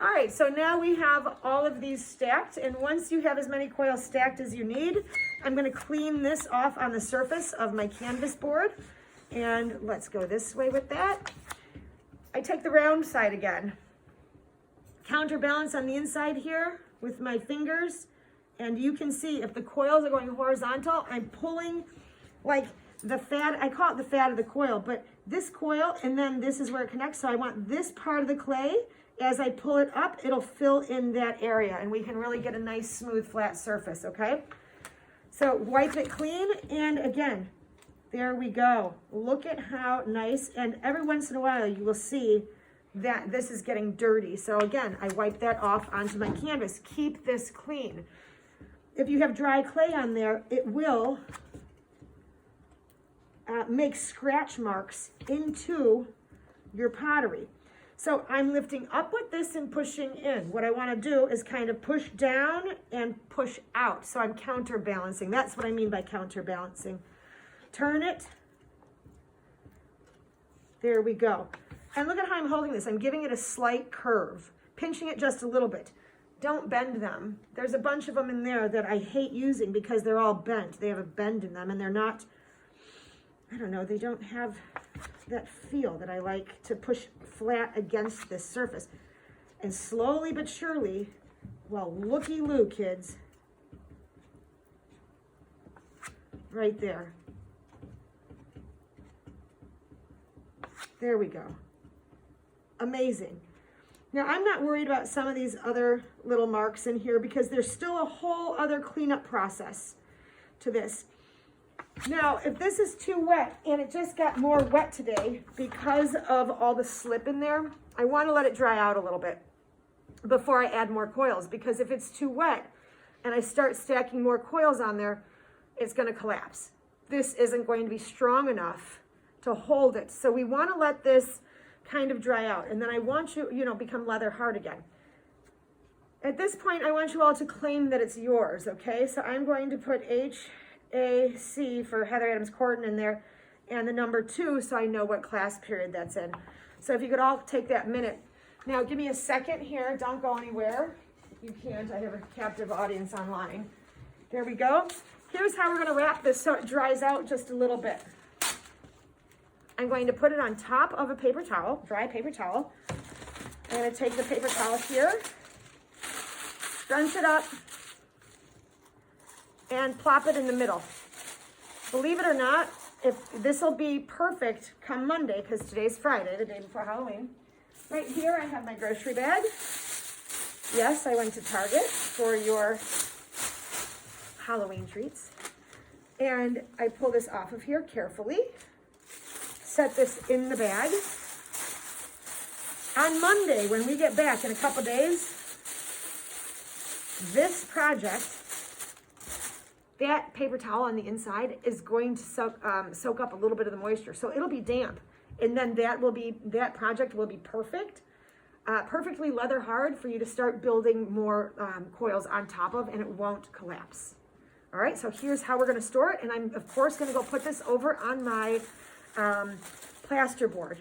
All right, so now we have all of these stacked, and once you have as many coils stacked as you need, I'm gonna clean this off on the surface of my canvas board. And let's go this way with that. I take the round side again, counterbalance on the inside here with my fingers, and you can see if the coils are going horizontal, I'm pulling like the fat, I call it the fat of the coil, but this coil, and then this is where it connects, so I want this part of the clay, as I pull it up, it'll fill in that area, and we can really get a nice, smooth, flat surface, okay? So wipe it clean, and again, there we go. Look at how nice, and every once in a while you will see that this is getting dirty. So again, I wipe that off onto my canvas. Keep this clean. If you have dry clay on there, it will make scratch marks into your pottery. So I'm lifting up with this and pushing in. What I want to do is kind of push down and push out. So I'm counterbalancing. That's what I mean by counterbalancing. Turn it. There we go. And look at how I'm holding this. I'm giving it a slight curve, pinching it just a little bit. Don't bend them. There's a bunch of them in there that I hate using because they're all bent. They have a bend in them and they're not, I don't know, they don't have that feel that I like to push flat against this surface. And slowly but surely, well, looky-loo, kids. Right there. There we go. Amazing. Now, I'm not worried about some of these other little marks in here because there's still a whole other cleanup process to this. Now, if this is too wet, and it just got more wet today because of all the slip in there, I want to let it dry out a little bit before I add more coils, because if it's too wet and I start stacking more coils on there, it's going to collapse. This isn't going to be strong enough to hold it. So we want to let this kind of dry out, and then I want you, become leather hard again. At this point, I want you all to claim that it's yours, okay? So I'm going to put HAC for Heather Adams Corton in there, and the number 2, so I know what class period that's in. So if you could all take that minute. Now, give me a second here. Don't go anywhere. You can't. I have a captive audience online. There we go. Here's how we're going to wrap this so it dries out just a little bit. I'm going to put it on top of a paper towel, dry paper towel. I'm going to take the paper towel here, scrunch it up, and plop it in the middle. Believe it or not, if this will be perfect come Monday, because today's Friday, the day before Halloween. Right here, I have my grocery bag. Yes, I went to Target for your Halloween treats. And I pull this off of here carefully. Set this in the bag. On Monday, when we get back in a couple days, this project, that paper towel on the inside is going to soak up a little bit of the moisture. So it'll be damp. And then that project will be perfect, perfectly leather hard for you to start building more coils on top of, and it won't collapse. All right, so here's how we're gonna store it. And I'm, of course, gonna go put this over on my plaster board.